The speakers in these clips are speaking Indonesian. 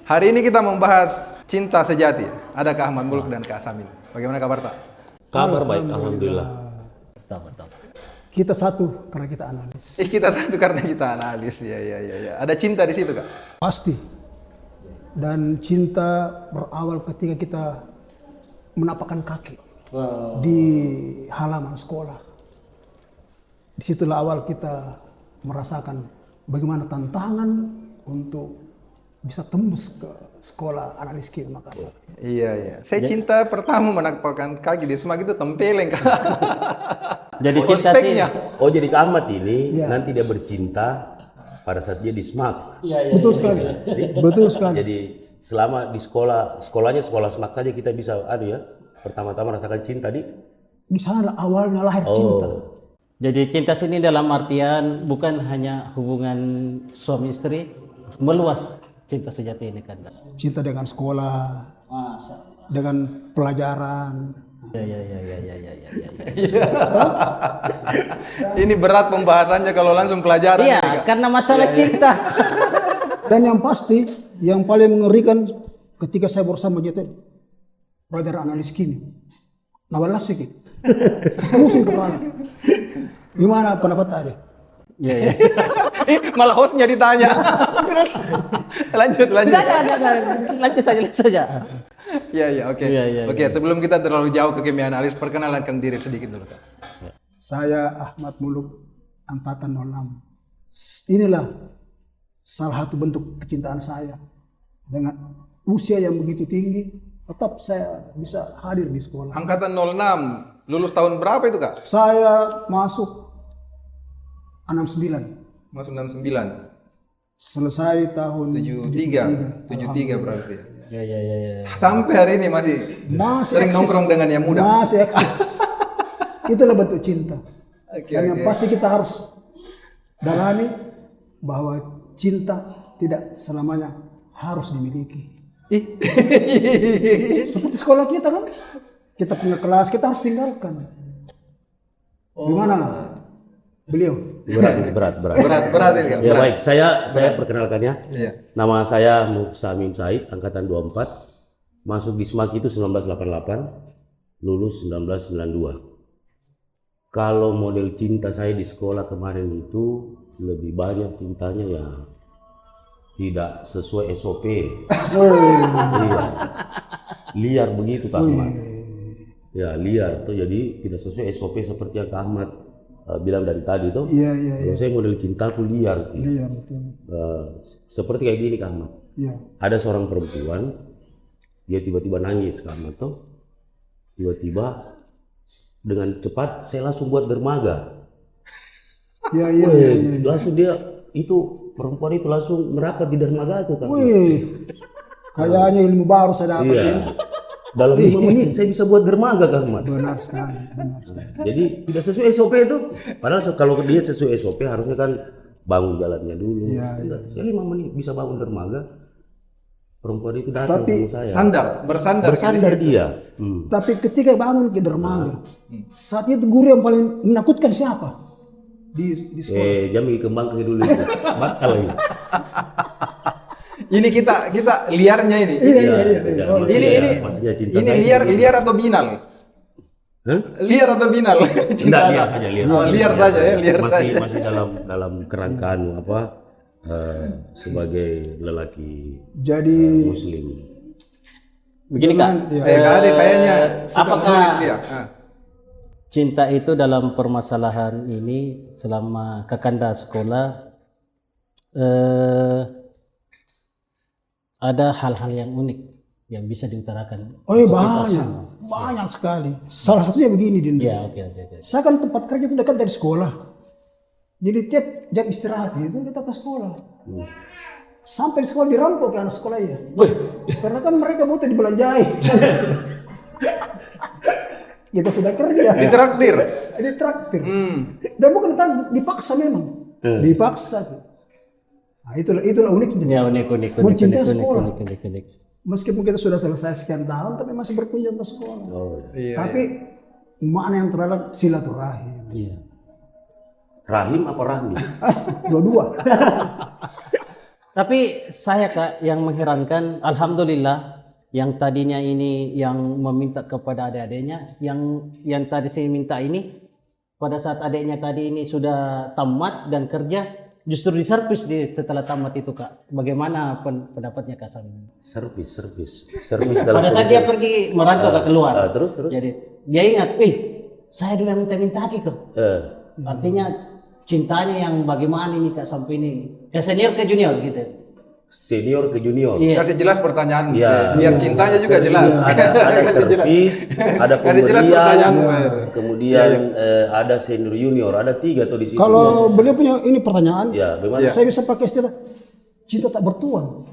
Hari ini kita membahas cinta sejati. Ada Kak Ahmad Muluk dan Kak Samin. Bagaimana kabar tak? Kabar baik, alhamdulillah. Betul. Kita satu karena kita analis. Kita satu karena kita analis. Ya. Ada cinta di situ, Kak? Pasti. Dan cinta berawal ketika kita menapakkan kaki di halaman sekolah. Disitulah awal kita merasakan bagaimana tantangan untuk bisa tembus ke sekolah analis KIM Makassar. Iya. Saya cinta pertama menapakkan kaki di semak itu tempeleng, Kak. Jadi cinta sih. Oh, jadi Kak Ahmad ini nanti dia bercinta pada saat dia di SMAK. Betul sekali. Betul sekali. Jadi selama di sekolahnya sekolah SMAK saja kita bisa pertama-tama rasakan cinta di sana awalnya lahir cinta. Jadi cinta sini dalam artian bukan hanya hubungan suami istri, meluas cinta sejati ini kan. Cinta dengan sekolah, dengan pelajaran. Ya. Ini berat pembahasannya kalau langsung pelajaran. Iya, karena masalah cinta. Dan yang pasti, yang paling mengerikan ketika saya bersama dia pelajaran analis kimia. Nawalas sih, pusing kepala. Gimana pendapat Ade? Iya. Malah hostnya ditanya. Lanjut. Lanjut saja. Iya, oke. Oke, sebelum kita terlalu jauh ke kimia analis, perkenalkan diri sedikit dulu, Kak. Saya Ahmad Muluk, angkatan 06. Inilah salah satu bentuk kecintaan saya. Dengan usia yang begitu tinggi, tetap saya bisa hadir di sekolah. Angkatan 06, lulus tahun berapa itu, Kak? Saya masuk 69. Masuk 69. Selesai tahun 73 berarti. Ya. Sampai hari ini masih sering eksis. nongkrong dengan yang muda. Masih eksis. Itulah bentuk cinta. Dan yang pasti kita harus dalami bahwa cinta tidak selamanya harus dimiliki. Seperti sekolah kita kan, kita punya kelas, kita harus tinggalkan. Gimana? Beliau? berat. Berat ini, Kak. Ya baik, saya perkenalkan ya. Iya. Nama saya Samin Said, angkatan 24. Masuk di SMAK itu 1988, lulus 1992. Kalau model cinta saya di sekolah kemarin itu lebih banyak cintanya ya tidak sesuai SOP. Iya. Liar begitu Kak Ahmad. Ya liar tuh, jadi tidak sesuai SOP seperti yang Kak Ahmad bilang dari tadi tuh. Iya. Saya model cintaku liar. Liar betul. Seperti kayak gini Kak Ahmad. Iya. Ada seorang perempuan, dia tiba-tiba nangis Kak Ahmad tuh. Tiba-tiba dengan cepat saya langsung buat dermaga. Iya. Langsung dia itu perempuan itu langsung merapat di dermaga aku Kak. Kayaknya ilmu baru saya dapat. Iya. Dalam 5 menit saya bisa buat dermaga Kang Ahmad. Benar sekali. Jadi tidak sesuai SOP itu. Padahal kalau dia sesuai SOP harusnya kan bangun jalannya dulu. Iya. Saya 5 menit bisa bangun dermaga. Perempuan itu datang sama saya. Bersandar dia. Tapi ketika bangun ke dermaga, saat itu guru yang paling menakutkan siapa di sekolah? Jami kembang ke dulu itu. Bakal lagi. Ini kita liarnya ini. Ini liar atau binal? Hah? Liar atau binal? Enggak, liar saja, liar saja ya, liar masih, saja. Masih dalam kerangkaan sebagai lelaki muslim. Begini Kak, kayaknya apakah cinta itu dalam permasalahan ini selama Kakanda sekolah ada hal-hal yang unik yang bisa diutarakan? Banyak sekali. Salah satunya begini, Dinda. Ya, oke. Saya kan tempat kerja itu dekat dari sekolah. Jadi tiap jam istirahat itu kita ke sekolah. Sampai di sekolah dirampok ke anak sekolah ya. Karena kan mereka butuh dibelanjai. Kita sudah kerja. Ditraktir. Dan bukan dipaksa memang. Dipaksa. Nah, itulah uniknya. Ya, unik. Mencintai sekolah. Unik. Meskipun kita sudah selesai sekian tahun, tapi masih berkunjung ke sekolah. Tapi makna yang terdalam silaturahim. Iya. Rahim apa rahmi? Dua-dua. Tapi saya Kak yang mengherankan, alhamdulillah yang tadinya ini yang meminta kepada adik-adiknya, yang tadi saya minta ini pada saat adiknya tadi ini sudah tamat dan kerja, justru diservis setelah tamat itu Kak. Bagaimana pendapatnya Kak Samin? Servis dalam Pada saat dia pergi merantau ke keluar. terus Jadi dia ingat, saya dulu yang minta Ki kok. Artinya cintanya yang bagaimana ini Kak sampai ini? Ke senior ke junior gitu. senior ke junior. Iya. Kasih jelas pertanyaan, Iya. biar cintanya juga jelas. Ada servis, ada Kasih jelas pemberian, pertanyaan. kemudian ada senior junior, ada 3 tuh di situ. Kalau beliau punya ini pertanyaan, Ya, bagaimana? saya bisa pakai istilah cinta tak bertuan.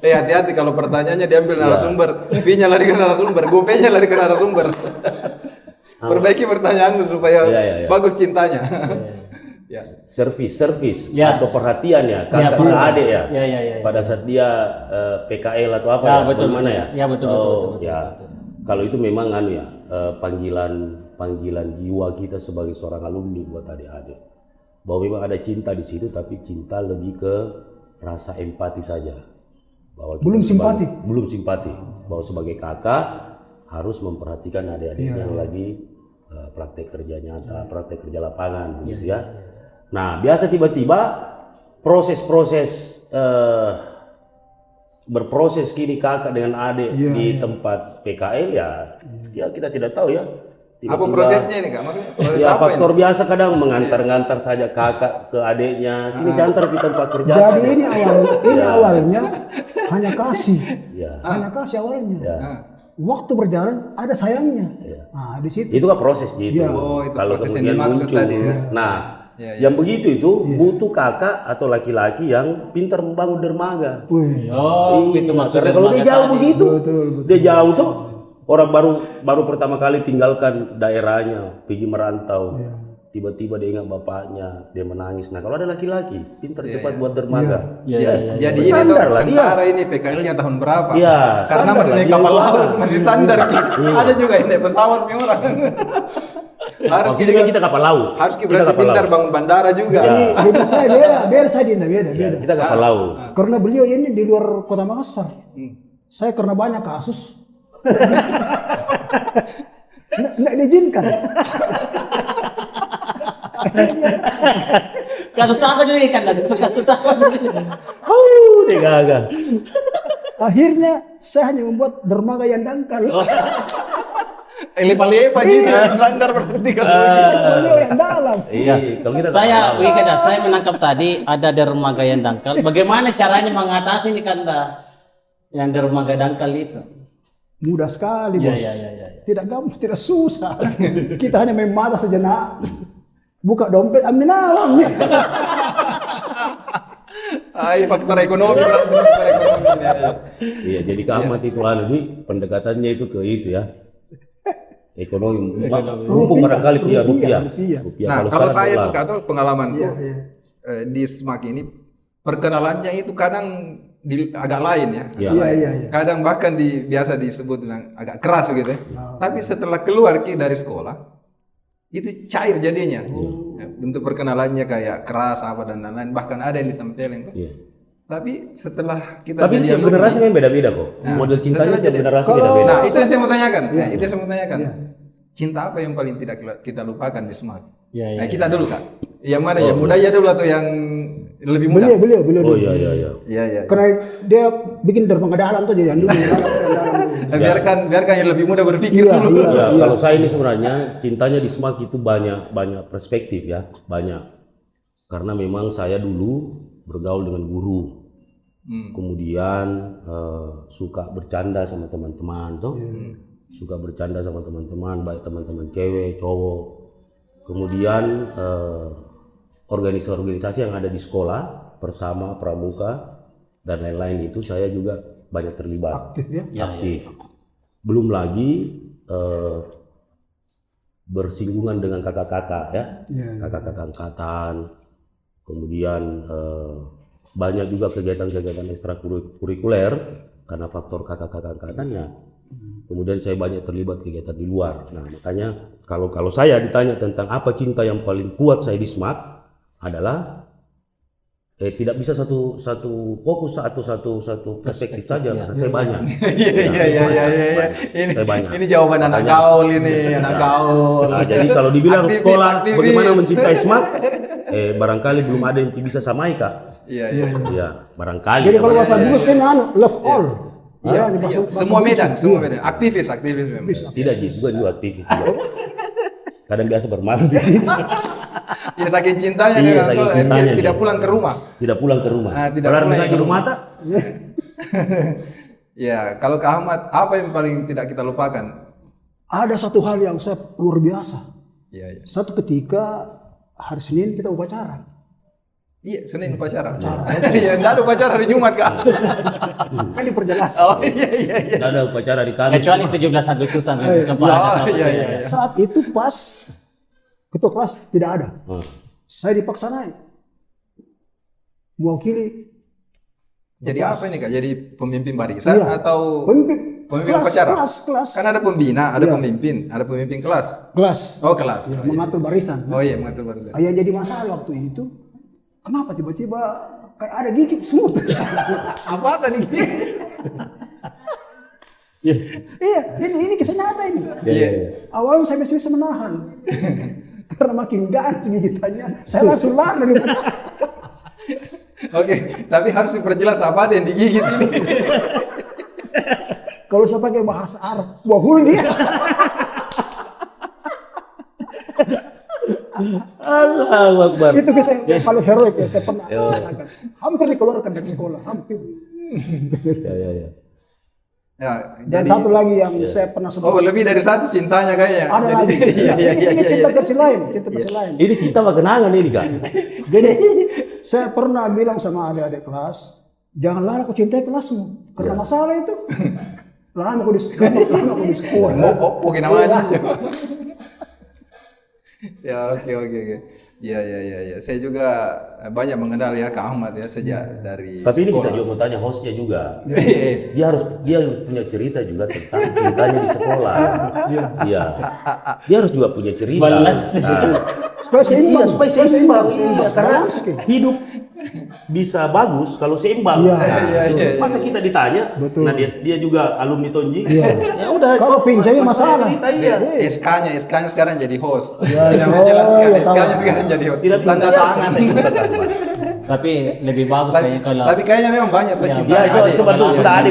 Hati-hati kalau pertanyaannya diambil narasumber, V-nya lari ke narasumber, gue P-nya lari ke narasumber. Perbaiki pertanyaanmu supaya Iya. bagus cintanya. Ya. Servis Yes. atau perhatian ya, kakak betul. ke adik ya. Ya. Pada saat dia PKL atau apa Ya, ya, betul, bagaimana betul. ya? Ya, betul, ya. Kalau itu memang anu ya, panggilan jiwa kita sebagai seorang alumni buat adik-adik. Bahwa memang ada cinta di situ, tapi cinta lebih ke rasa empati saja. Bahwa kita Belum simpati. Belum simpati. Bahwa sebagai kakak harus memperhatikan adik-adik yang lagi praktek kerja nyata, praktek kerja lapangan, begitu ya. Nah, biasa tiba-tiba proses-proses berproses kini kakak dengan adik di tempat PKL ya kita tidak tahu ya. Apa prosesnya ini Kak? Maksudnya proses Ya apa faktor ini? biasa kadang mengantar-ngantar saja kakak ke adiknya. Sini saya antar di tempat kerja. Jadi ini awalnya hanya kasih, Ya. hanya kasih awalnya. Ya. Waktu berjalan ada sayangnya. Nah di situ. Itu kan proses gitu. Oh, itu Kalau proses yang kemudian dimaksud muncul. tadi ya. Nah, yang begitu itu butuh kakak atau laki-laki yang pintar membangun dermaga. Wih, Oh, itu maksudnya. Karena kalau dia jauh begitu, betul. dia jauh tuh orang baru pertama kali tinggalkan daerahnya, pergi merantau. Tiba-tiba dia ingat bapaknya, dia menangis. Nah kalau ada laki-laki, pintar cepat buat dermaga. Iya. Jadi ini tuh Sandar lah dia. tentara ini PKL-nya tahun berapa? Iya, Karena sandar masih lah naik dia. kapal laut, masih sandar. Ada juga yang naik pesawat nih orang. Harus Waktu itu kan kita kapal laut. harus Kita berarti kapal pintar laut. bangun bandara juga. Jadi saya beda saya beda. Kita kapal laut. Karena beliau ini di luar kota Makassar. Saya karena banyak kasus. Nggak diizinkan. Kasus apa juga kan? Kasus apa? Dia gagah. Akhirnya saya hanya membuat dermaga yang dangkal. Lepa-lepa gitu, sandar berarti kalau Beliau yang dalam. Iya, kalau kita Saya, kapal laut. saya menangkap tadi ada dermaga yang dangkal. Bagaimana caranya mengatasi ini Kanda? Yang dermaga dangkal itu? Mudah sekali bos. Iya. Tidak gampang, tidak susah. Kita hanya main mata sejenak. Buka dompet, ambil nawang. faktor ekonomi. Faktor ekonomi. Iya, jadi ke Ahmad itu nih pendekatannya itu ke itu ya. Ekonomi. Mumpung barangkali punya rupiah. Nah, kalau sekarang saya dolar. tuh kata pengalamanku Iya. di SMAK ini perkenalannya itu kadang agak lain ya. Iya. Kadang bahkan biasa disebut dengan agak keras gitu ya. Tapi setelah keluar dari sekolah itu cair jadinya. Ya, bentuk perkenalannya kayak keras apa dan lain-lain. Bahkan ada yang ditempelin tuh. Iya. Tapi setelah kita Tapi jadi tiap generasi memang beda-beda kok. Model cintanya tiap generasi beda-beda. Nah, itu yang saya mau tanyakan. Itu yang saya mau tanyakan. Cinta apa yang paling tidak kita lupakan di SMAK? Iya. Nah, kita dulu Kak. Yang mana ya? Muda ya dulu atau yang lebih muda? Beliau Oh dulu. iya. Iya. Karena dia bikin dermaga dalam tuh jadi dulu. Nah, biarkan yang lebih muda berpikir Iya, dulu. Ya, kalau saya ini sebenarnya cintanya di SMAK itu banyak perspektif ya, banyak. Karena memang saya dulu bergaul dengan guru. Kemudian suka bercanda sama teman-teman tuh. Suka bercanda sama teman-teman, baik teman-teman cewek, cowok. Kemudian organisasi-organisasi yang ada di sekolah, Persama, Pramuka dan lain-lain itu saya juga banyak terlibat. Aktif ya. Aktif. Belum lagi bersinggungan dengan kakak-kakak ya, kakak-kakak angkatan. Kemudian banyak juga kegiatan-kegiatan ekstrakurikuler karena faktor kakak-kakak angkatannya. Kemudian saya banyak terlibat kegiatan di luar. Nah makanya kalau saya ditanya tentang apa cinta yang paling kuat saya di SMAK adalah tidak bisa satu fokus atau satu perspektif saja. Karena saya banyak. Iya. Saya banyak. Ini jawaban anak gaul ini, anak gaul. Nah, jadi kalau dibilang Aktivis, sekolah aktivis. bagaimana mencintai SMAK, barangkali belum ada yang bisa samai Kak. Iya. Iya, barangkali. Jadi kalau bahasa Bugis kan love all. Iya, di bahasa- bahasa semua Bugis. medan, semua Iya. medan. Aktivis memang. Tidak juga aktif. Kadang biasa bermalam di sini. Ya saking cintanya Iya, dia, saking dia cintanya tidak dia. pulang ke rumah. Tidak pulang ke rumah. Tidak Kalau pulang misalnya ke di rumah tak, Ya, kalau ke Ahmad, apa yang paling tidak kita lupakan? Ada satu hal yang saya luar biasa. Iya. Satu ketika hari Senin kita upacara. Iya, Senin upacara. Iya, enggak ada upacara hari Jumat, Kak. Kan diperjelas. Oh iya. tidak ada upacara di Kamis. Kecuali 17 Agustusan Iya. Saat itu pas ketua kelas tidak ada. Oh. Saya dipaksa naik. Mewakili. Jadi apa ini, Kak? Jadi pemimpin barisan Iya. atau Pemimpin pemimpin upacara? kelas. Kan ada pembina, ada Iya. ada pemimpin kelas. Kelas. Oh, kelas. Ya, mengatur barisan. Oh iya, mengatur barisan. Yang jadi masalah waktu itu, kenapa tiba-tiba kayak ada gigit semut? Apa tadi? Iya, ini kisahnya apa ini? Iya. Awalnya saya masih bisa menahan. Karena makin ganas gigitannya, saya langsung lari dari Oke, tapi harus diperjelas apa ada yang digigit ini. Kalau saya pakai bahasa Arab, wahul dia. Allahu Akbar. Itu kisah yang paling heroik yang saya pernah rasakan. Hampir dikeluarkan dari sekolah, hampir. Ya. Ya, Dan satu lagi yang saya pernah sebut. Oh, lebih dari satu cintanya kayaknya. Ada Jadi- lagi. Iya. Ini cinta versi lain, cinta versi lain. Ini cinta apa kenangan ini Kak? Jadi saya pernah bilang sama adik-adik kelas, janganlah aku cintai kelasmu karena masalah itu. Lama aku di sekolah. Oh, mungkin namanya. Ya, oke. Ya. Saya juga banyak mengenal ya Kak Ahmad ya sejak dari Tapi ini kita sekolah. juga mau tanya hostnya juga. Yes. Dia harus punya cerita juga tentang cintanya di sekolah. Iya. Dia harus juga punya cerita. Balas. Nah, Supaya seimbang. supaya seimbang. Iya, Karena balance. hidup bisa bagus kalau seimbang. Iya. Nah, Iya. masa kita ditanya, Betul. nah dia juga alumni Tonji. Iya. Ya udah. Kalau pinjamnya masalah. Cerita, iya. SK-nya sekarang jadi host. Ya, Tidak oh, menjelaskan ya, tahu. SK-nya sekarang jadi host. Tidak Tanda bisa, tangan. tanda tangan. Tapi lebih bagus kayaknya kalau Tapi kayaknya memang banyak pecinta. Ya, yang ada. coba dulu, Iya, udah iya.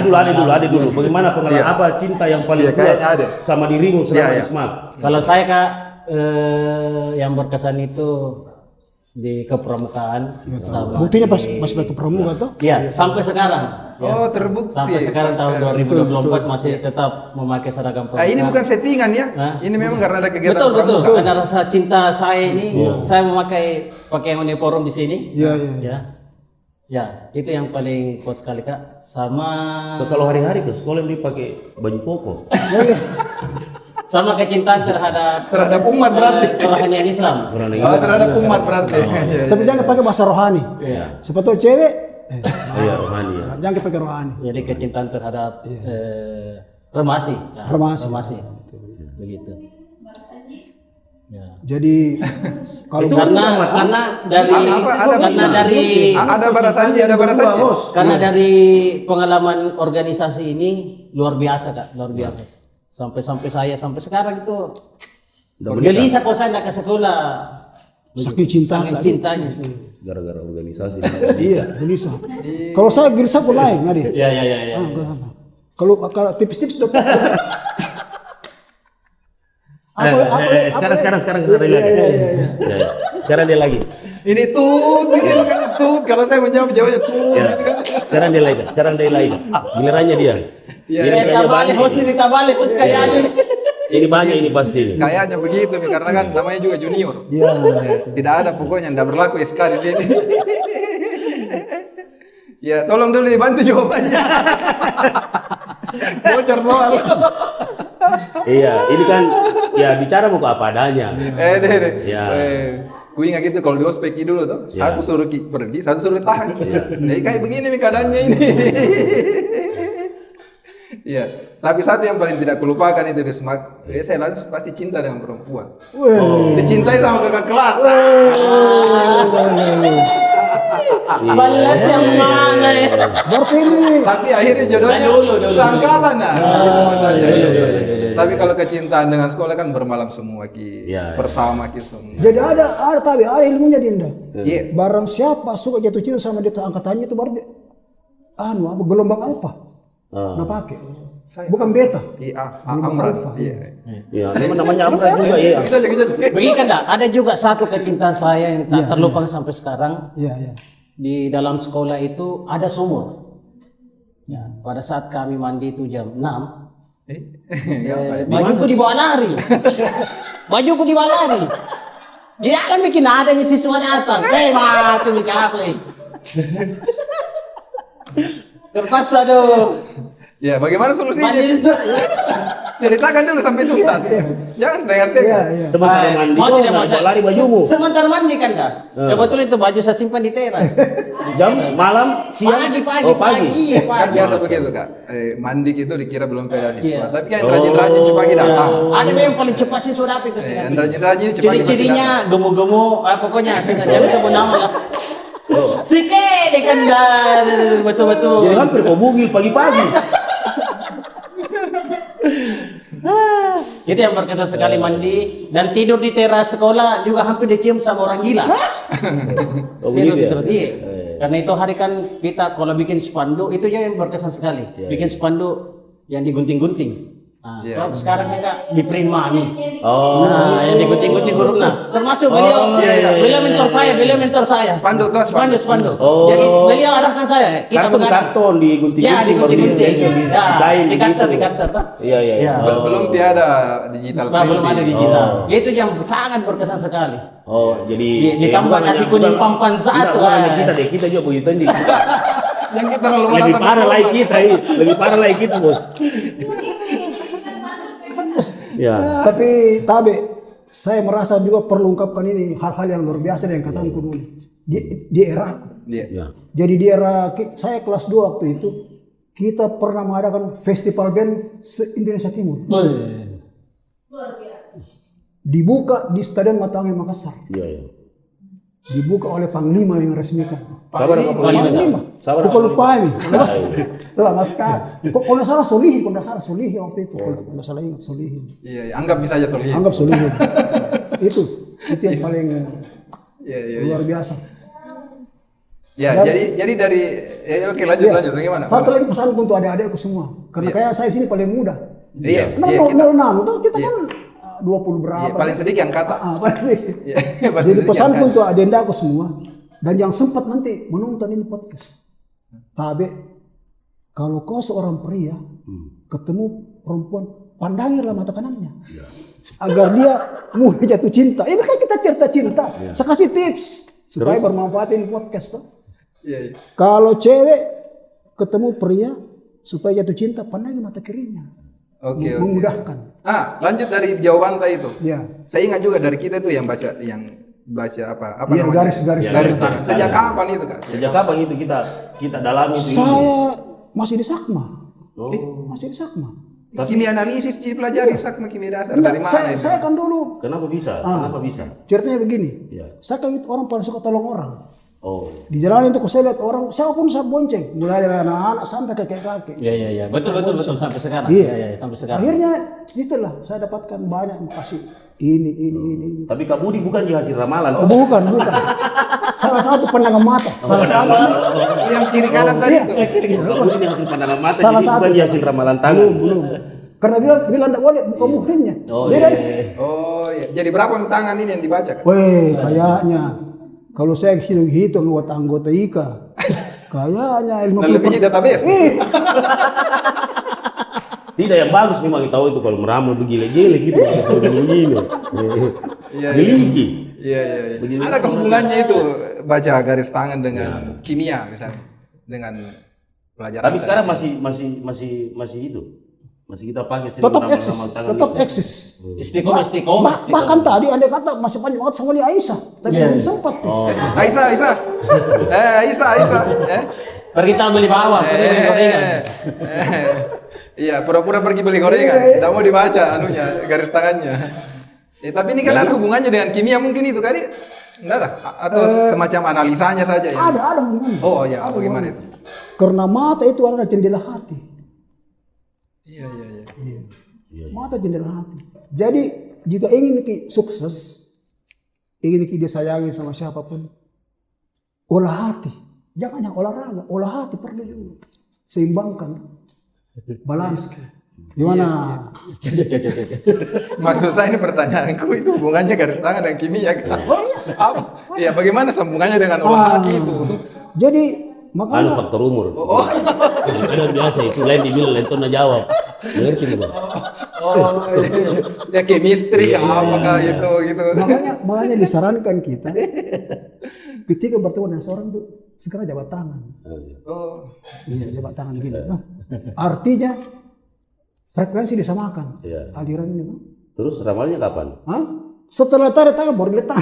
ada dulu. Bagaimana pengalaman Iya. apa cinta yang paling Iya, kuat kayaknya ada. sama dirimu selama Iya. di SMAK? kalau saya Kak yang berkesan itu di kepramukaan sama Buktinya pas di- batu pramuka tuh. Iya, sampai sekarang. Ya. Oh, terbukti. Sampai sekarang tahun 2024 masih tetap memakai seragam pramuka. Ini bukan settingan ya. Hah? Ini memang karena ada kegiatan Betul. pramuka. Karena rasa cinta saya ini, saya memakai pakaian uniform di sini. Iya. Ya, itu yang paling kuat sekali Kak. Sama Kalau hari-hari ke sekolah dia pakai baju koko. sama kecintaan terhadap umat berarti. kerohanian Islam. Orang Oh, terhadap umat berarti. Iya. Tapi jangan pakai bahasa rohani. Iya. Siapa tahu cewek, Iya, rohani ya. jangan pakai rohani. Jadi kecintaan terhadap remasi. Ya, Remasi. Begitu. Ya. Jadi kalau Karena dari Ada barasannya, karena dari pengalaman organisasi ini luar biasa Kak, luar biasa. Sampai saya sampai sekarang itu gelisah kok saya nggak ke sekolah. saking cinta Saking tadi. cintanya. Gara-gara organisasi. Iya, gelisah. Kalau saya gelisah kok lain, Ngadi. Ya. Kalau tips-tips dong. Sekarang dia lagi. Ya. Sekarang dia lagi. Ini tuh, makanya tuh. Kalau saya menjawabnya tuh. Ya. Sekarang dia lagi. Gilirannya dia. Iya, Gilirannya banyak. Tabalik, kayaknya nih. Ini banyak ini pasti ini. Kayaknya begitu, karena kan namanya juga junior. Iya. Tidak ada pokoknya, tidak berlaku SK di sini. Ya, tolong dulu dibantu jawabannya. Bocor soal. Iya, ini kan ya bicara bukan apa adanya. Deh. Ya. Ku ingat gitu kalau di ospek dulu tuh, satu suruh pergi, satu suruh tahan. Jadi kayak begini nih keadaannya ini. Iya, tapi satu yang paling tidak kulupakan itu di SMAK, saya lalu pasti cinta dengan perempuan. Dicintai sama kakak kelas. Balas yang mana ya? Berarti ini Tapi akhirnya jodohnya Dulu. seangkatan nah. dulu. Tapi kalau kecintaan dengan sekolah kan bermalam semua ki, Iya. bersama ki semua. jadi ada ilmunya Dinda. Iya. Barang siapa suka jatuh cinta sama dia angkatannya itu berarti apa gelombang alfa. Nah pakai. Bukan beta. Iya, Amran. Iya. Ya, namanya Amran juga ya. Kita aja. Begini kan dah, ada juga satu kecintaan saya yang tak terlupakan sampai sekarang. Iya, iya. Di dalam sekolah itu ada sumur. Ya, pada saat kami mandi itu jam 6, bajuku dibawa lari. Bajuku dibawa lari. Dia akan bikin ada nih siswa datang. Saya mati nih kakek. Terpaksa dong. Ya, bagaimana solusinya? Mandi itu. Ceritakan dulu sampai tuntas. Jangan setengah-setengah. Iya, iya. Sementara mandi Mau kok tidak nggak masa- bawa lari bajumu. Sebentar mandi kan dah. Kebetulan itu baju saya simpan di teras. Jam malam siang. Pagi. Oh pagi. Iya, Kan pagi. biasa begitu kak. Mandi gitu dikira belum pada siswa. Iya. Tapi kan yang rajin-rajin si pagi datang. Ada yang paling cepat sih sudah itu sih. Yang rajin-rajin si pagi pasti Ciri-cirinya gemu-gemu, pokoknya sudah jangan sebut nama lah. Sike deh kan dah, betul-betul. Jadi hampir kau bugil pagi-pagi. Itu yang berkesan sekali mandi dan tidur di teras sekolah juga hampir dicium sama orang gila. Oh Tidur begitu ya. di teras, iya. Karena itu hari kan kita kalau bikin spanduk itu yang berkesan sekali. Bikin spanduk yang digunting-gunting. Nah, kalau sekarang enggak di Prima nih. Oh. Nah, yang digunting-gunting hurufnya. Termasuk beliau, beliau mentor saya. Spanduk tuh, Spanduk. Oh. Jadi beliau arahkan saya. Kita Karton digunting-gunting. Ya, digunting-gunting. Kain Di begitu. kantor. Iya. Ya. Belum tiada digital Nah, belum ada printing. digital. Itu yang sangat berkesan sekali. Oh, jadi Ditambah bukan nasi hanya- kuning bukan- pampan satu, Bukan hanya eh. kita deh, kita juga begitu nih. Yang kita terlalu Lebih parah lagi kita, lebih parah lagi kita, Bos. Ya. Tapi Tabe, saya merasa juga perlu ungkapkan ini hal-hal yang luar biasa dari angkatanku dulu. Di era Iya. Ya. jadi di era saya kelas 2 waktu itu kita pernah mengadakan festival band se-Indonesia Timur. Dibuka di Stadion Matangil Makassar. Iya. Dibuka oleh Panglima yang resmikan. Sabar apa Panglima. Sabar. Kok lupa ini? Lah mas Kak. Kok kalau nggak salah Solihi, kalau nggak salah Solihi waktu itu. Kalau nggak salah ingat Solihi. Iya, anggap bisa aja Solihin. Anggap Solihi. itu yang paling Iya. luar biasa. Ya, jadi dari oke lanjut bagaimana? Satu lagi pesan untuk adik-adikku semua. Karena kayak saya sini paling muda. Iya, Nomor kita 06 kita kan 20 berapa. iya, paling sedikit yang kata. Paling sedikit. Iya, paling Jadi sedikit pesanku yang untuk adik-adikku semua dan yang sempat nanti menonton ini podcast. Tabe, kalau kau seorang pria ketemu perempuan, pandangilah mata kanannya. Agar dia mudah jatuh cinta. Ini kan kita cerita cinta. Saya kasih tips supaya bermanfaatin podcast. Toh. Iya. Kalau cewek ketemu pria supaya jatuh cinta, pandangi mata kirinya. Oke. Memudahkan. Lanjut dari jawaban tadi itu. Ya. Saya ingat juga dari kita tuh yang baca apa Iya, namanya? garis tangan. Sejak kapan itu Kak? Sejak kapan itu kita dalami itu? Saya masih di Sakma. Oh. Masih di Sakma. Kimia analisis dipelajari sakma kimia dasar dari mana itu? Saya kan dulu Kenapa bisa? Kenapa bisa? ceritanya begini. Iya. Saya kan itu orang paling suka tolong orang. Oh. Di jalan itu saya lihat orang, siapapun saya bonceng, mulai dari anak-anak sampai kakek-kakek. Iya. Betul sampai sekarang. Iya. Iya, sampai sekarang. Akhirnya itulah saya dapatkan banyak yang kasih ini. Tapi Kak Budi bukan di hasil ramalan. Oh, bukan. Salah satu pandangan mata. Salah satu. Yang kiri kanan tadi itu. Kak Budi di hasil pandangan mata, Salah jadi satu. bukan di hasil ramalan tangan. Belum. Karena dia tidak boleh buka muhrimnya. Oh Dia iya. Oh iya. Jadi berapa tangan ini yang dibaca Kak? Weh, kayaknya kalau saya hitung anggota IKA, kayaknya 50%. Dan lebihnya database. Tidak, yang bagus memang kita tahu itu kalau meramal begile-gile gitu. Begini. Iya. Geligi. Iya. Begini. Ada hubungannya itu baca garis tangan dengan kimia misalnya, dengan pelajaran. Tapi sekarang tadi. masih itu. Masih kita pakai sering Tetap eksis, ramal tangan tetap itu. eksis. Istiqomah. Bahkan tadi andai kata masih panjang banget sama dia Aisyah, tapi belum sempat. Oh. Aisyah. Aisyah. Pergi tahu beli bawang, pergi beli gorengan. Iya, pura-pura pergi beli gorengan. Tidak mau dibaca anunya, garis tangannya. Tapi ini kan ada hubungannya dengan kimia mungkin itu kali? Enggak ada? Atau semacam analisanya saja ya? Ada hubungannya. Oh ya, bagaimana itu? Karena mata itu adalah jendela hati. Iya. Mata jendela hati. Jadi jika ingin ki sukses, ingin ki disayangi sama siapapun, olah hati. Jangan yang olahraga, olah hati perlu juga. Seimbangkan, balance. Gimana? Maksud saya ini pertanyaanku itu hubungannya garis tangan dan kimia. Oh iya. Iya, bagaimana sambungannya dengan olah hati itu? Jadi makanya faktor umur. Kadang biasa itu lain dibilang lain tuh jawab. Ngerti enggak? Ya chemistry apakah itu gitu. makanya disarankan kita ketika bertemu dengan seorang tuh segera jabat tangan. Iya, jabat tangan gini. Nah, artinya frekuensi disamakan. Iya. Aliran ini. Terus ramalnya kapan? Hah? Setelah tarik tangan baru diletak.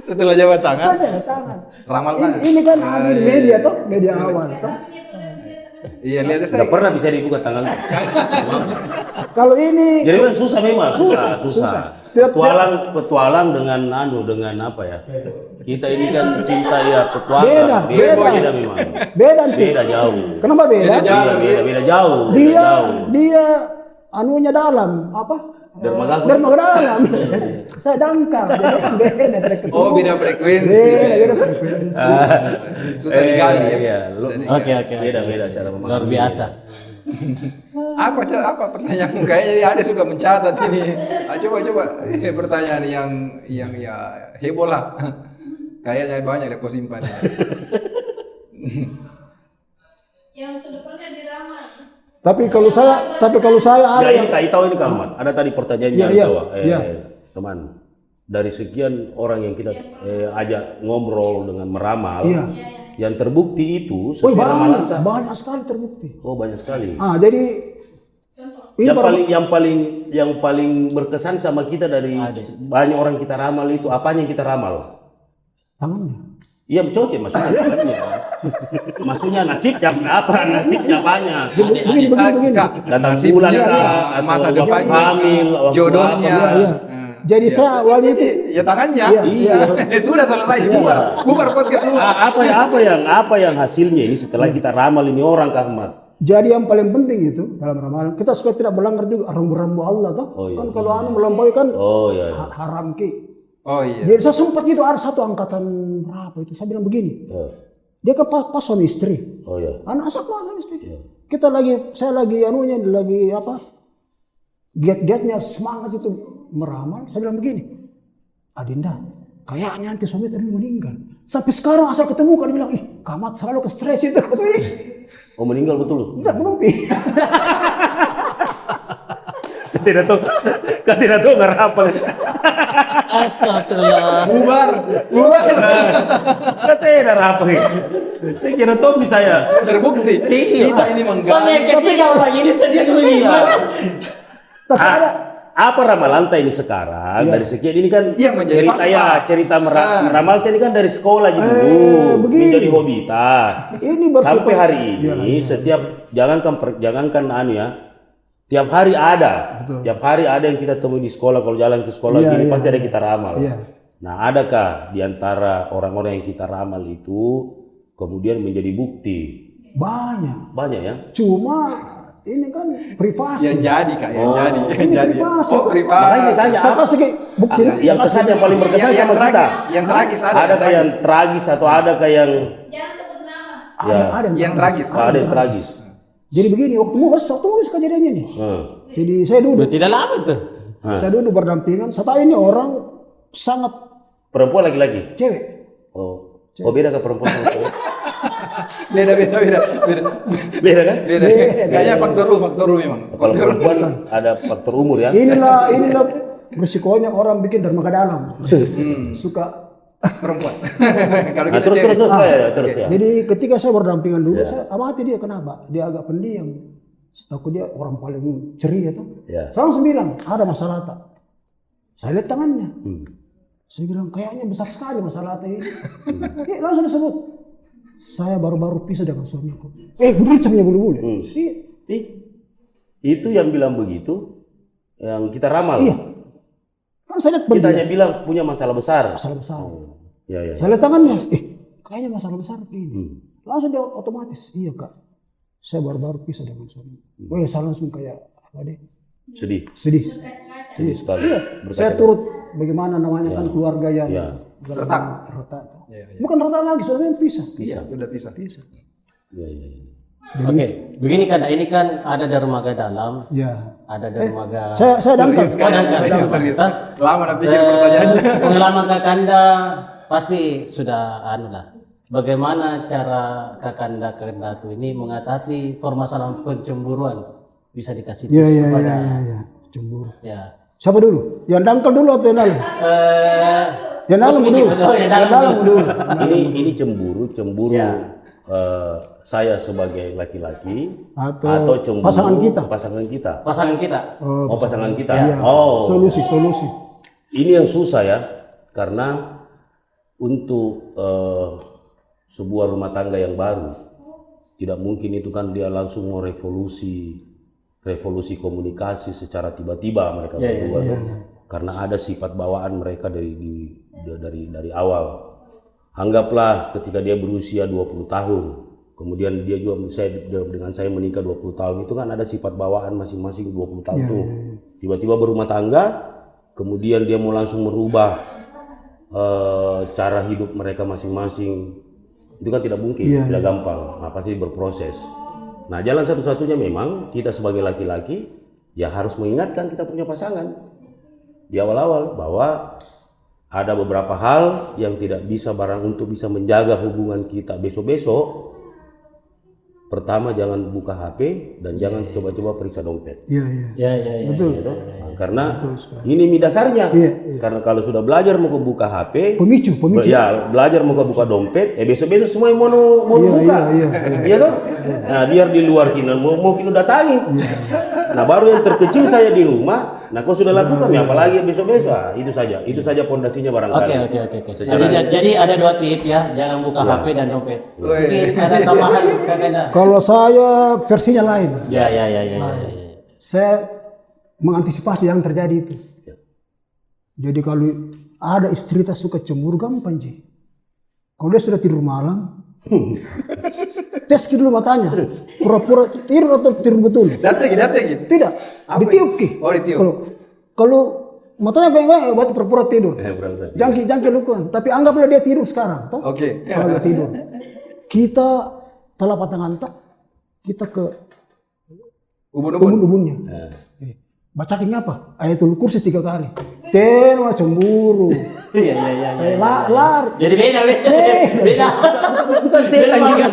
Setelah jabat tangan, Jabat tangan. ramal banget. Ini kan ambil media toh, media awal toh. Iya, lihat saya. Enggak pernah bisa dibuka tangan. Kalau ini Jadi kan susah memang, susah. Petualang dengan apa ya? Kita ini kan cinta ya petualang. Beda memang. Beda jauh. Kenapa beda? Beda jauh. Dia anunya dalam apa? Dermaga dalam. Saya dangkal. Beda. Beda frekuensi. Beda frekuensi. Susah digali ya. Iya. Oke. Beda cara memahami. Luar biasa. Apa pertanyaanmu? Kayaknya ada suka mencatat ini. Coba pertanyaan yang ya heboh lah. Kayaknya banyak yang kau simpan. Yang sudah pernah diramal. Tapi kalau saya ada yang tahu ini Kalmat. Ada tadi pertanyaan yang jawab. Teman, dari sekian orang yang kita ajak ngobrol dengan meramal, yang terbukti itu sesuai ramalan. banyak sekali terbukti. Oh, banyak sekali. Jadi yang paling berkesan sama kita dari banyak orang kita ramal itu apanya yang kita ramal? tangannya. Iya betul maksudnya. Maksudnya nasibnya apa? Nasibnya banyak. Begini. Datang bulan kah? Masa Atau depan hamil, waktu jodohnya. Iya. Jadi saya awalnya itu Ya tangannya. Iya. Sudah selesai. Bubar podcast dulu. apa yang hasilnya ini setelah kita ramal ini orang Ahmad? jadi yang paling penting itu dalam ramalan kita supaya tidak melanggar juga rambu-rambu Allah toh. Kan kalau melampaui kan haram ki. Oh iya. Jadi saya sempat itu ada satu angkatan berapa itu saya bilang begini. Dia kan pas suami istri. Oh iya. Anak sama suami istri. Saya lagi apa? Giat-giatnya semangat itu meramal. Saya bilang begini. Adinda, kayaknya nanti suami tadi meninggal. Sampai sekarang asal ketemu kan dia bilang, ih, Kamat selalu ke stres itu. Oh meninggal betul? Enggak, belum. Tidak tahu nggak apa. Astagfirullah. Bubar. Tidak apa. Saya kira tahu saya. Terbukti. Kita ini menggali. Ketika orang ini sedih meninggal. Tapi ada Apa ramalan ini sekarang dari sekian ini kan Iya, menjadi cerita meramal ini kan dari sekolah gitu begini. menjadi hobi ini bersifat sampai hari ini setiap jangankan tiap hari ada. Betul. Tiap hari ada yang kita temui di sekolah. Kalau jalan ke sekolah gini pasti ada kita ramal. Nah, adakah di antara orang-orang yang kita ramal itu kemudian menjadi bukti? Banyak ya. Cuma ini kan privasi. Yang jadi Kak, yang jadi. Ini privasi. Oh, privasi. Makanya saya tanya, Saya kasih bukti. yang kesan yang paling berkesan sama kita. Yang tragis ada. Adakah yang tragis atau adakah yang Jangan sebut nama. Ada yang tragis. ada yang tragis? Jadi begini, waktu mau kejadiannya nih. Jadi saya duduk. Tidak lama tuh. Saya duduk berdampingan. Saya tahu ini orang sangat Perempuan laki-laki? cewek. Oh beda ke perempuan sama cewek? Beda. Beda kan? Beda. Kayaknya faktor memang. Kalau perempuan ada faktor umur ya? Inilah risikonya orang bikin dermaga dalam. Suka Perempuan. Kalau Nah, kita terus ya. Jadi ketika saya berdampingan dulu, saya amati dia kenapa? Dia agak pendiam. Takut dia orang paling ceria tuh. Saya langsung bilang, ada masalah tak? Saya lihat tangannya. Saya bilang, kayaknya besar sekali masalah ini. Langsung disebut. Saya baru-baru pisah dengan suamiku. Begitu punya bulu-bulu. Itu yang bilang begitu, yang kita ramal. Iya. Kan saya lihat Kita berdiri. hanya bilang punya masalah besar. Masalah besar. Ya, ya. Saya lihat tangannya, kayaknya masalah besar ini. Langsung dia otomatis, iya kak, saya baru-baru pisah dengan suami. Wah, saya langsung kayak apa deh? Sedih. Sedih. Sedih sekali. Iya, saya turut bagaimana namanya kan keluarga yang Ya. retak. Bukan retak lagi, sudah pisah. Iya, udah pisah. Ya, ya, ya. Oke, begini kan, ini kan ada dermaga dalam, Ya, ada dermaga. saya dangkal. Serius. Lama nak pikir pertanyaannya. Pengalaman Kakanda pasti sudah anu lah. Bagaimana cara Kakanda itu ini mengatasi permasalahan pencemburuan? Bisa dikasih tips Ya, kepada cemburu. ya. Siapa dulu? Yang dangkal dulu atau yang dalam? Yang dalam Terus dulu. ini betul, yang Yang dalam dalam dulu. dulu. Ini cemburu saya sebagai laki-laki Atau cemburu pasangan kita. pasangan kita. Pasangan kita. Oh, pasangan kita. Iya. Oh, Solusi. ini yang susah ya, karena untuk sebuah rumah tangga yang baru tidak mungkin itu kan dia langsung mau revolusi komunikasi secara tiba-tiba mereka berdua, karena ada sifat bawaan mereka dari awal. Anggaplah ketika dia berusia 20 tahun, kemudian dia juga dengan saya menikah 20 tahun, itu kan ada sifat bawaan masing-masing 20 tahun tuh. Tiba-tiba berumah tangga, kemudian dia mau langsung merubah cara hidup mereka masing-masing. Itu kan tidak mungkin, tidak gampang. Nah, pasti berproses. Nah, jalan satu-satunya memang kita sebagai laki-laki ya harus mengingatkan kita punya pasangan di awal-awal bahwa ada beberapa hal yang tidak bisa untuk bisa menjaga hubungan kita besok-besok. Pertama, jangan buka HP dan jangan coba-coba periksa dompet. Iya. Ya. Betul. Nah, karena ini dasarnya. Karena kalau sudah belajar mau buka HP, Pemicu. ya belajar mau buka dompet, besok-besok semua yang mau buka. Iya toh? Nah, biar di luar kita mau kita datangi. Nah, baru yang terkecil saya di rumah. Nah, kau sudah lakukan ya, apalagi besok-besok. Ah, itu saja pondasinya barangkali. Oke. Jadi ada 2 tips ya, jangan buka HP dan dompet. Mungkin ada tambahan Kakanda. Kalau saya versinya lain. Ya. Saya mengantisipasi yang terjadi itu. Jadi kalau ada istri tak suka cemburu gampang Ji. Kalau dia sudah tidur malam, tes dulu matanya, pura-pura tidur atau tidur betul. Dateng. Tidak, ditiup ki. Oh, ditiup. Kalau matanya kayak buat pura-pura tidur. Jangki lukuan. Tapi anggaplah dia tidur sekarang. Toh? Oke. Kalau dia tidur, kita telapak tangan tak, kita ke Ubun-ubun. ubun-ubunnya. Bacakin apa? Ayatul Kursi 3 kali. Tenwa cemburu. Iya. Lari. Jadi beda. Bukan setan juga.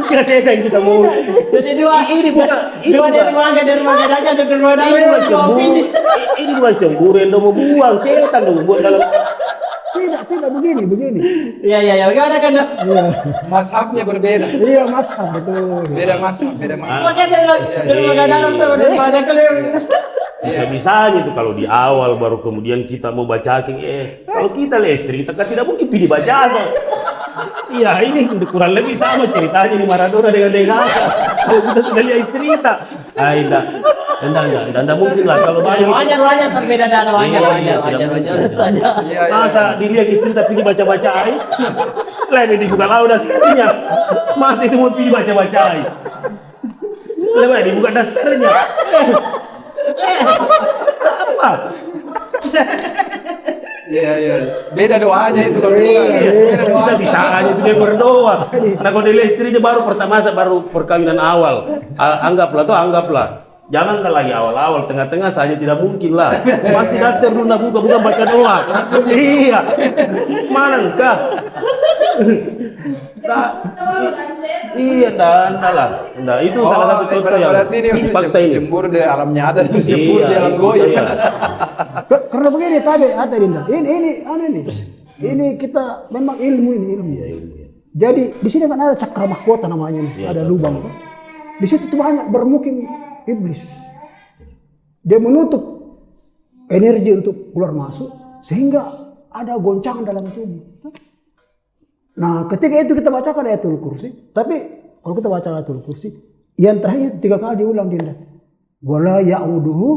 Kira setan kita mau. Jadi ini bukan dermaga dagang dan dermaga Ini bukan dalam. cemburu. Ini bukan cemburu yang mau buang setan dong buat dalam. Tidak begini. Iya. Bagaimana kan? Iya. Mazhabnya berbeda. Iya masa betul. Beda mazhab. Pakai dermaga dalam sama dermaga keluar. Bisa-bisanya itu kalau di awal baru kemudian kita mau bacakin, kalau kita listrik, kita kan tidak mungkin pilih bacaan. Iya, ini kurang lebih sama ceritanya di Maradona dengan Denata. Kalau kita sudah lihat istri kita, enggak mungkin lah kalau banyak. Wajar perbedaan wajar saja. Masa dilihat istri tapi dibaca-baca air, lebih dibuka lalu dasternya. Masa itu mau pilih baca-baca air, lebih dibuka dasternya. Apa? Iya. Beda doanya itu kalau Bisa aja itu dia berdoa. Nah kalau dia istrinya baru perkawinan awal, anggaplah. Jangan lagi awal-awal, tengah-tengah saja tidak mungkin lah. Pasti daster dulu bukan baca doa. Iya. Mana engkau? Iya, enggak. Itu salah satu contoh yang paksa ini. Jembur di alam nyata, jembur di alam goib. Karena begini tadi ada Dinda. Ini kita memang ilmu. Jadi di sini kan ada cakra mahkota namanya nih, ada lubang. Di situ tuh banyak bermukim iblis. Dia menutup energi untuk keluar masuk sehingga ada goncangan dalam tubuh. Nah, ketika itu kita bacakan ayatul kursi, tapi kalau kita baca ayatul kursi, yang terakhir 3 kali diulang Dinda. Wala ya'uduhu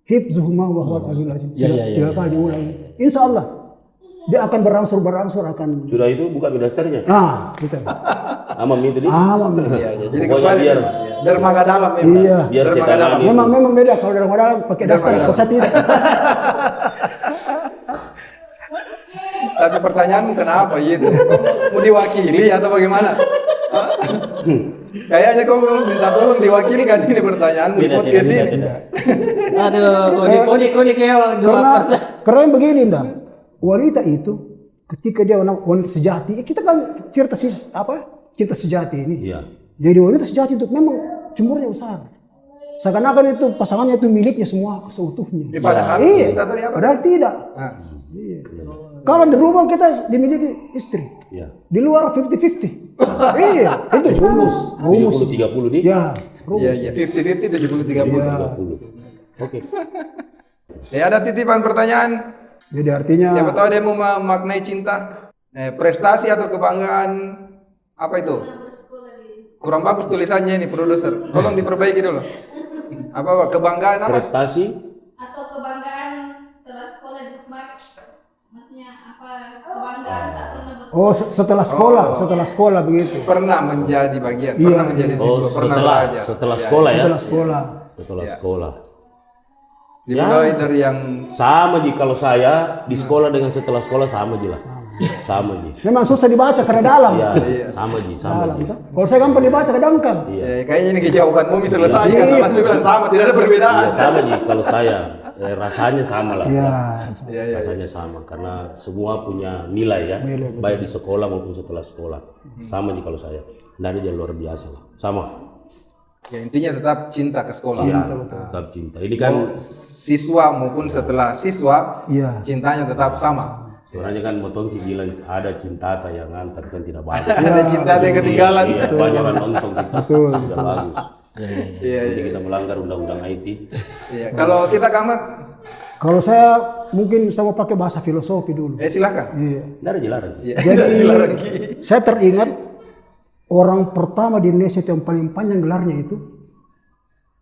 hifzuhuma wa huwal aliyul azim. Tiga kali diulang. Insya Allah dia akan berangsur akan. Sudah itu buka daftarnya. Nah, gitu. Amam itu di. Amam. Jadi Pokoknya kembali biar dermaga dalam memang. Iya. biar Dermaga setan dalam. ini. Memang beda kalau dalam pakai dasar, kalau saya tidak. Tapi pertanyaanmu kenapa gitu? Mau diwakili atau bagaimana? Hah? Kayaknya kau minta tolong diwakilkan ini pertanyaanmu di podcast ini. Aduh, unik ya dua Karena pas. keren begini, Nda. Wanita itu ketika dia wanita sejati, kita kan cinta sejati ini. Iya. Jadi wanita sejati itu memang cemburunya besar. Seakan-akan itu pasangannya itu miliknya semua seutuhnya. Padahal Iya, kita tadi apa? padahal tidak. Nah, Kalau di rumah kita dimiliki istri, Iya. di luar 50-50. Iya, itu rumus. 70-30 nih. Ya, iya rumus. iya 50-50 70-30. Iya. 30. Oke. Ada titipan pertanyaan. Jadi artinya Siapa tahu dia mau memaknai cinta. Prestasi atau kebanggaan apa itu? Kurang bagus tulisannya ini produser. Tolong diperbaiki dulu. Apa kebanggaan apa? Prestasi Atau kebanggaan setelah sekolah di SMAK? Maksudnya apa? Kebanggaan tak pernah bersekolah. setelah sekolah begitu. Pernah menjadi bagian, Iya. pernah menjadi siswa, pernah belajar. setelah sekolah ya. Setelah sekolah. Setelah sekolah. Dimulai dari yang Sama ji kalau saya di sekolah dengan setelah sekolah sama ji lah. Sama ji. Memang susah dibaca karena dalam. Iya, sama ji, sama ji. Kalau saya gampang dibaca kedangkal. kayaknya ini jawabanmu bisa selesai karena Mas bilang sama, tidak ada perbedaan. Iya, sama ji kalau saya. Rasanya sama lah. Iya. Iya. Rasanya sama karena semua punya nilai ya, baik di sekolah maupun setelah sekolah. Sama nih kalau saya. Dan ini luar biasa lah. Sama. Ya intinya tetap cinta ke sekolah. Iya, tetap cinta. Ini kan Siswa maupun setelah siswa, Iya. cintanya tetap sama. sebenarnya kan Motonki bilang ada cinta tayangan tapi kan tidak banyak. Ada cinta ada yang ketinggalan. Iya, banyak orang nonton kita. Tidak bagus. Iya. Jadi kita melanggar undang-undang IT. Iya. Kalau kita kamat, Kalau saya mungkin saya mau pakai bahasa filosofi dulu. silakan. Iya. Tidak ada dilarang. Iya. Jadi Silakan. saya teringat orang pertama di Indonesia itu yang paling panjang gelarnya itu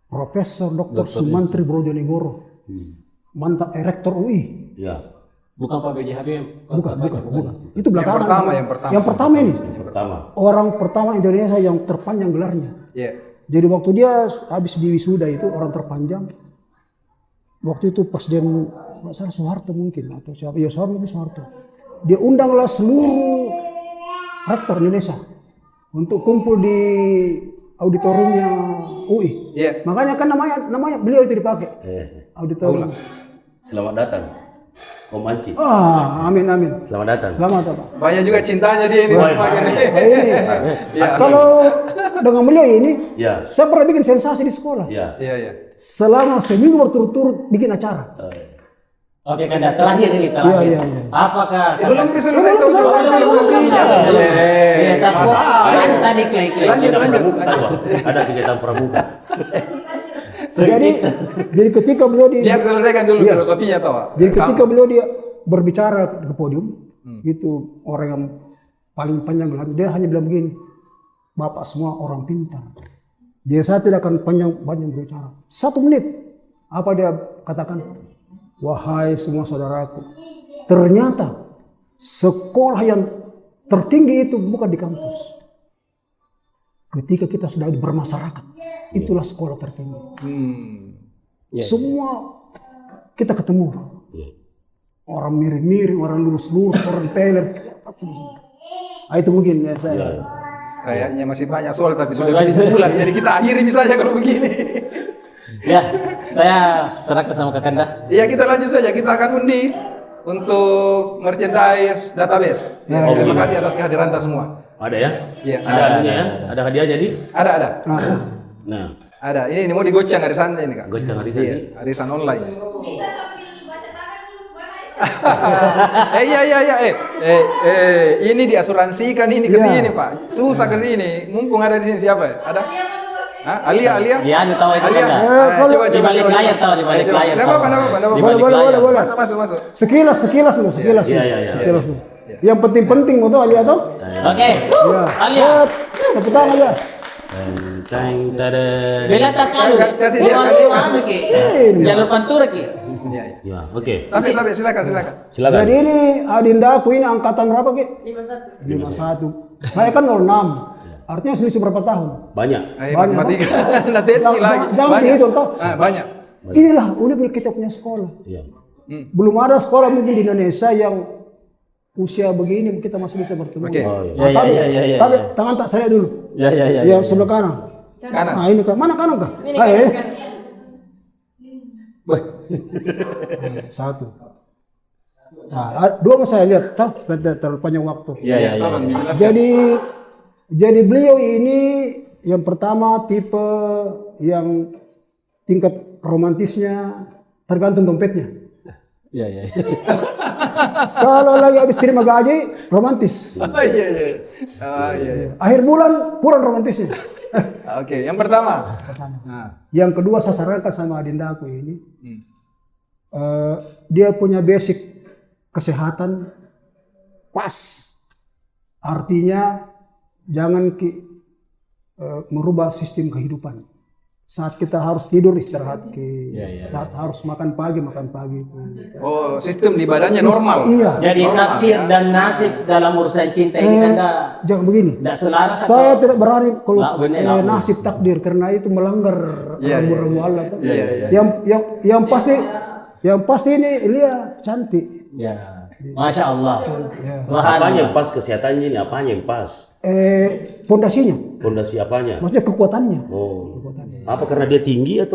Profesor Dr. Sumantri Brojonegoro, mantan rektor UI. Iya. Bukan Pak B.J. Habibie. Bukan. Itu belakangan. Yang pertama. Yang pertama ini. Yang pertama. Orang pertama Indonesia yang terpanjang gelarnya. Iya. Jadi waktu dia habis di wisuda itu orang terpanjang. Waktu itu Presiden Soeharto mungkin atau siapa? Iya Soeharto. Dia undanglah seluruh rektor Indonesia untuk kumpul di auditoriumnya UI. Iya. Makanya kan namanya beliau itu dipakai auditorium. Selamat datang. Om Anci. Amin. Selamat datang. Selamat Pak. Banyak juga cintanya dia ini. Semakin ini. Ini kalau dengan beliau ini, Ya. saya pernah bikin sensasi di sekolah. Iya. Iya. Selama seminggu berturut-turut bikin acara. Oke, Kanda, terakhir ini terakhir. Iya. Apakah Belum selesai. Belum selesai. Iya, tapi ada tadi klaim. Lanjut. Ada kegiatan pramuka. Jadi ketika beliau Biar selesaikan dulu Iya. filosofinya toh. Jadi ketika beliau dia berbicara ke podium, itu orang yang paling panjang gelar, dia hanya bilang begini, Bapak semua orang pintar. Jadi saya tidak akan panjang berbicara. 1 menit, apa dia katakan? Wahai semua saudaraku, ternyata sekolah yang tertinggi itu bukan di kampus. Ketika kita sudah bermasyarakat, itulah sekolah tertinggi. Semua kita ketemu. Orang miring-miring, orang lurus-lurus, orang teler. Itu mungkin ya saya. Kayaknya masih banyak soal tapi sudah kesimpulan. Jadi kita akhiri misalnya kalau begini. Ya, saya serahkan sama Kak Kanda. Iya kita lanjut saja. Kita akan undi untuk merchandise database. Terima kasih atas kehadiran kita semua. Ada ya? Iya. Ada anunya ya? Ada hadiah jadi? Ada. Nah, Ada. Ini mau digoceng arisannya ini kak. goceng arisan Iya, ini. arisan online. Bisa sambil baca tangan dulu mana Iya. Ini diasuransikan ini ke sini pak. Susah ke sini. Mumpung ada di sini siapa ya? Ada? Hah? Alia. Ya, anu tahu itu Alia. Kanda. kalau Di balik layar tahu, di balik layar. Tidak apa-apa. Di balik layar. Boleh. Masuk. Sekilas dulu. Iya. Sekilas dulu. Yang penting-penting mau tahu Alia tuh? Oke. Ya. Alia. Tepuk tangan Alia. Teng tadeng. Bela tak kalau Kasih dia, kasih. Jalur pantura ki. Iya, iya. Ya, oke. Tapi silakan. Silakan. Jadi ini adinda aku ini angkatan berapa Ki? 51. Saya kan 06. Artinya selisih berapa tahun? Banyak. Ayo, Banyak, matematika. Nanti SI lagi. Jangan Banyak. begitu toh. Banyak. Inilah uniknya kita punya sekolah. Iya. Belum ada sekolah mungkin di Indonesia yang usia begini kita masih bisa bertemu. Oke. Oh, iya. Tapi tangan tak saya dulu. Ya. Yang sebelah kanan. Kanan. Nah ini kan mana kanan kah? Satu. Nah, dua mas saya lihat, tahu terlalu panjang waktu. Ya. Tolong dijelaskan. Jadi beliau ini yang pertama tipe yang tingkat romantisnya tergantung dompetnya. Ya. Kalau lagi habis terima gaji romantis. Iya. Akhir bulan kurang romantisnya. Oke, yang pertama. Nah, Yang kedua saya sarankan sama adinda aku ini, dia punya basic kesehatan pas. Artinya jangan merubah sistem kehidupan. Saat kita harus tidur istirahat, saat harus makan pagi. oh, sistem di badannya normal. Iya. Jadi takdir dan nasib dalam urusan cinta ini kan Jangan begini. tidak selaras. Saya tidak berani kalau benar. nasib takdir karena itu melanggar rambu-rambu Allah. Iya. Yang pasti ini Lia cantik. Ya. Masya Allah. Apanya yang pas kesehatannya ini? Apanya yang pas? Pondasinya, Fondasi apanya? maksudnya kekuatannya. Oh. Apa karena dia tinggi atau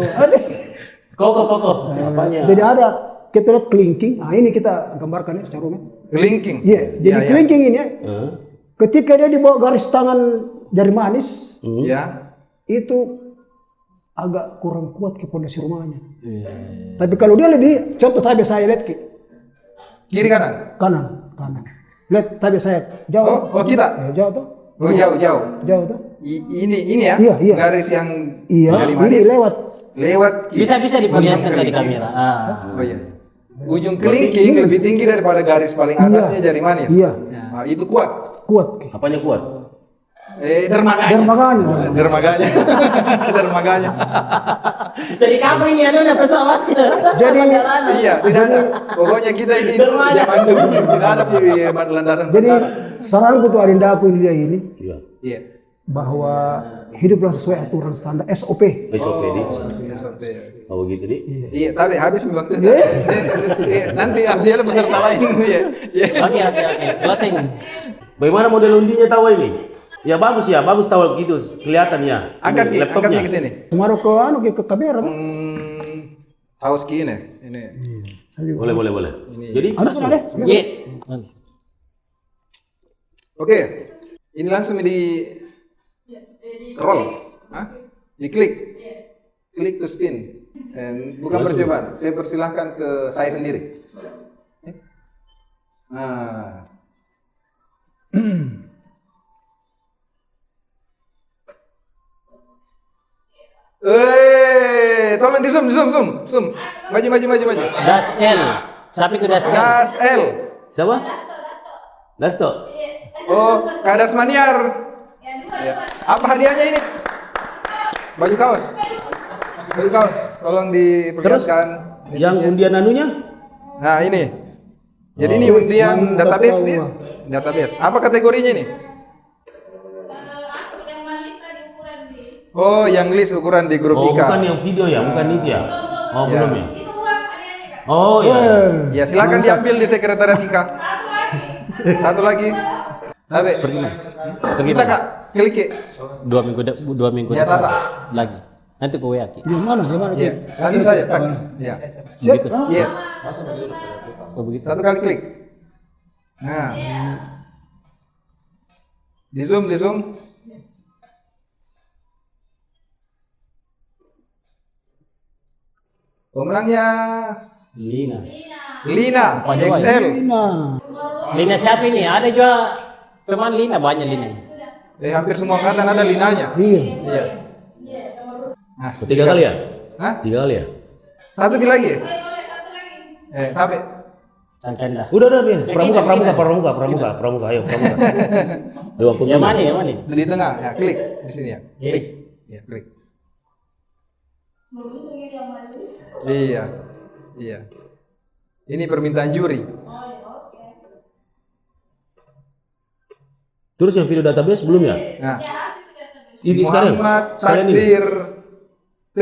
Koko. apanya? Jadi ada kita lihat kelingking. Nah ini kita gambarkan ya secara umum. Kelingking. Iya. Jadi kelingking ini ya, Hah? ketika dia di bawah garis tangan jari manis Ya. itu agak kurang kuat ke pondasi rumahnya. Tapi kalau dia lebih, contoh tadi saya lihat Kiri kanan. kanan. Lihat tadi saya jauh. Oh, kita. Jauh tuh. Oh, jauh. Jauh tuh. Ini ya. Iya. Garis yang Iya. dari Ini manis lewat. kiri. Bisa diperlihatkan Ujung tadi kelingking. kamera. Oh iya. Ujung kelingking lebih tinggi daripada garis paling atasnya jari manis. Iya. Nah, itu kuat. Kuat. Apanya kuat? Dermaganya. Dermaganya. Jadi kamu ini ada pesawat. Jadi Iya, tidak ada. Pokoknya kita ini zaman dulu tidak ada di landasan. Jadi saranku tuh adinda aku ini dia ini Iya. Iya. bahwa hiduplah sesuai aturan standar SOP. SOP di. SOP. Oh begitu di. Iya, tapi habis waktu. Iya, nanti Absiala peserta lain. Iya. Oke. Closing. Bagaimana model undinya tahu ini? Ya bagus tahu gitu kelihatan ya. Angkat laptopnya. ke sini. Kemarin ke kamera tuh. Haus ki ini. Boleh. Jadi Ada kan ada? Ye. Oke. Ini langsung di roll. Hah? Diklik. Klik to spin. Bukan percobaan. Saya persilahkan ke saya sendiri. Nah. Tolong di zoom. Maju. Das L. Siapa itu Das L? Das L. siapa? Dasto. Oh, Kadas Maniar. Ya. Apa hadiahnya ini? Baju kaos. Tolong diperlihatkan. Yang undian anunya? Nah, ini. Jadi ini undian database nih. Database. Apa kategorinya ini? Aku yang malis tadi ukuran di. Oh, yang list ukuran di grup Oh Ika. bukan yang video ya, bukan itu ya? Oh Ya. belum ya? Itu uang hadiahnya Kak. Oh iya. Ya, silakan diambil di sekretariat Ika. Satu lagi. Tapi Pergi kita Kak, klik. 2 minggu Ya, depan Tata. lagi. Nanti ke WA Ki. Yang mana? Iya, langsung saja, Pak. Iya. Siap. Iya. Oh begitu. Satu kali klik. Nah. Di zoom. Pemenangnya Lina XL. Nah, Lina siapa ini? Ada juga teman Lina, banyak Lina. Hampir semua angkatan ada Linanya. iya. Iya. Nah, 3 kali ya? Hah? 3 kali ya? Satu lagi. Boleh satu lagi. Tapi Tanda. Udah Bin. Pramuka, ayo pramuka. Dewan Pengguna. Yang mana? Di tengah, ya klik di sini ya. Klik. Ya, klik. Beruntung ini yang manis. Iya. Iya. Ini permintaan juri. Oh ya, oke. Terus yang video database belum ya? Nah, Ya artis sudah tahu. Ini sekarang. Muhammad Sekalian ini. Takdir T.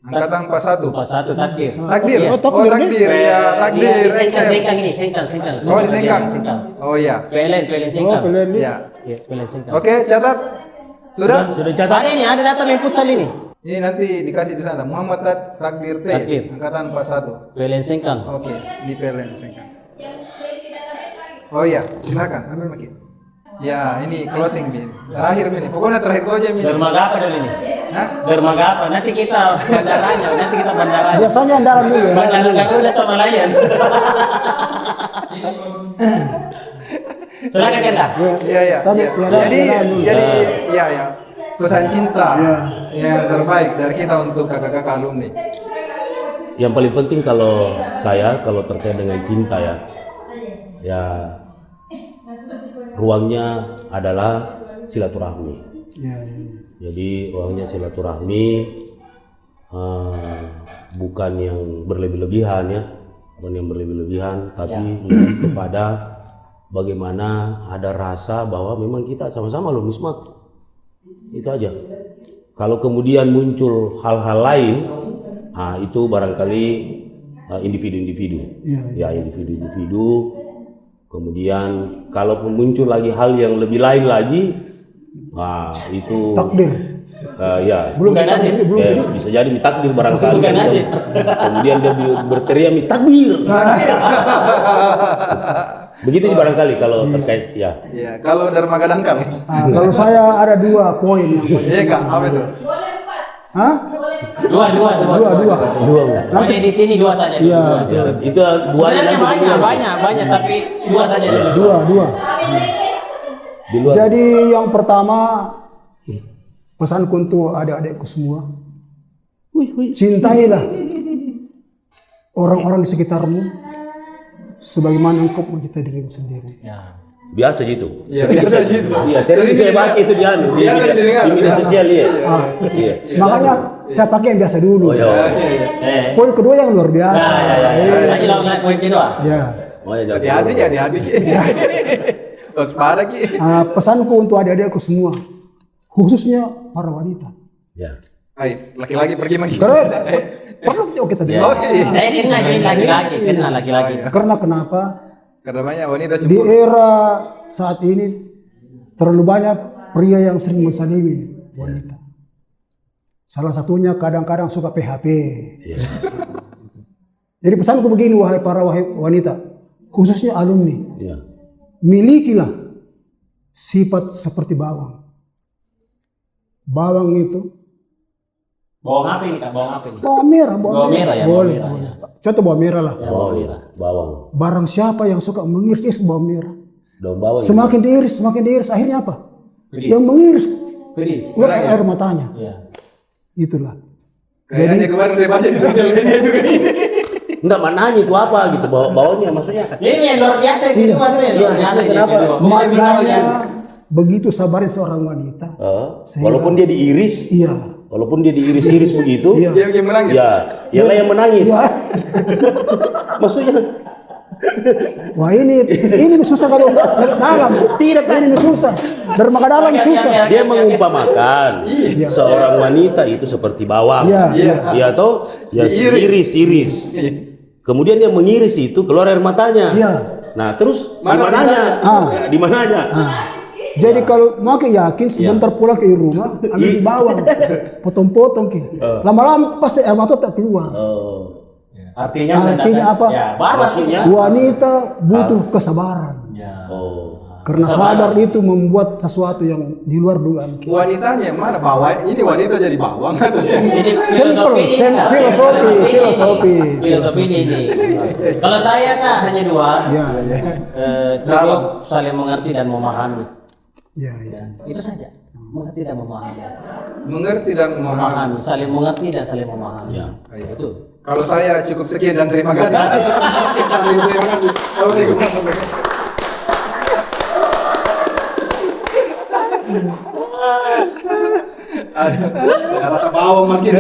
Angkatan 41. Pas satu takdir. Takdir. Oh, Oh, takdir, takdir. Ya, takdir. Sengkang ini, sengkang. Oh, di Sengkang. Oh iya. PLN Oh, sengkang. pilihan ini. Iya. Ya, PLN sengkang. Oke, catat. Sudah? Sudah catat? Ada ini, ada data main futsal ini. Ini nanti dikasih di sana. Muhammad Takdir T. Takdir. Angkatan 41. PLN sengkang. Oke, di PLN Sengkang. Yang tidak dapat lagi. Oh iya, silakan. Ambil lagi. Ya, ini closing Bin. Terakhir Bin. Pokoknya terakhir itu aja Bin. Dermaga apa dulu ini? Hah? Dermaga apa? Nanti kita bandaranya. Biasanya andalan dulu ya. Bandara Garuda sama Lion. Silakan Kenta. Iya, iya. Tapi, Iya. ya, Jadi, iya, ya. Pesan cinta Iya. yang terbaik dari kita untuk kakak-kakak alumni. Yang paling penting kalau saya kalau terkait dengan cinta ya ruangnya adalah silaturahmi. Ya, Jadi ruangnya silaturahmi, bukan yang berlebih-lebihan ya, bukan yang berlebih-lebihan, tapi lebih kepada bagaimana ada rasa bahwa memang kita sama-sama loh Mismak. Itu aja. Kalau kemudian muncul hal-hal lain, itu barangkali individu-individu, ya individu-individu. Kemudian kalaupun muncul lagi hal yang lebih lain lagi, itu takdir. ya Belum Bukan nasib. bisa jadi takdir barangkali. Bukan nasib. Kemudian dia berteriak takbir. Begitu barangkali kalau terkait ya. Iya, kalau Dermaga Dangkal. Kalau saya ada 2 poin yang Iya, Kak. Apa itu? Boleh 4. Hah? Boleh 4. Dua. Dua enggak? Nanti di sini dua saja. Iya, Dua. betul. Itu dua Sebenarnya banyak, tapi dua saja dulu. Dua. di luar. Jadi yang pertama pesanku untuk adik-adikku semua, cintailah orang-orang di sekitarmu sebagaimana engkau mencintai dirimu sendiri. Ya. Biasa gitu. Iya, biasa gitu. Iya, sering saya baca itu di media sosial ya. Iya. Makanya saya pakai yang biasa dulu. Oh ya. Poin kedua yang luar biasa. Lagi lawan poin kedua. Ya. Oh ya. Hati-hati. Waspada Ki. Pesanku untuk adik-adikku semua, khususnya para wanita. Ya. Hai, laki-laki pergi lagi. Karena perlu kita dengar. Oke. Kena laki-laki. Karena kenapa? Karena banyak wanita Di cemburu. era saat ini terlalu banyak pria yang sering mensalimi wanita. Salah satunya kadang-kadang suka PHP. Jadi pesanku begini wahai wanita, khususnya alumni, Iya. milikilah sifat seperti bawang. Bawang itu Bawang apa ini Kak? Bawang apa ini? bawang merah, Bawang merah ya, boleh, bawang boleh. Contoh bawang merah lah. Bawang. Barang siapa yang suka mengiris bawang merah, Daun bawang. semakin diiris, akhirnya apa? Pedis. Yang mengiris Pedis. keluar air matanya. Iya. Itulah. Kayaknya kemarin saya baca di sosial media juga ini. Enggak mananya itu apa gitu bawangnya maksudnya. Ini yang luar biasa itu Iya. yang luar biasa. Kenapa? Maknanya begitu sabarnya seorang wanita. Walaupun dia diiris, Iya. walaupun dia diiris-iris begitu, Iya. Dia yang menangis. ya, ialah yang menangis. Maksudnya, Wah ini susah kalau dalam. Tidak, ini susah. Dermaga dalam susah. dia mengumpamakan seorang wanita itu seperti bawang. Iya. Ya toh, ya iris. Kemudian dia mengiris itu keluar air matanya. Iya. Nah, terus di Mana mananya? Di mananya? Jadi kalau mau yakin sebentar pulang ke rumah ambil di bawang, potong-potong lama-lama pasti air mata tak keluar. Artinya apa? Ya, maksudnya. Wanita butuh kesabaran. Ya. Karena sabar itu membuat sesuatu yang di luar dugaan. Wanitanya yang mana bawang? Ini wanita jadi bawang atau yang Ini Simple, filosofi ini. Kalau saya Kak hanya dua. Iya. Cukup saling mengerti dan memahami. Iya. Itu saja. Mengerti dan memahami. mengerti dan memahami? Saling mengerti dan saling memahami. Ya. Itu. Kalau saya cukup sekian dan terima kasih. Ada rasa bawang makin.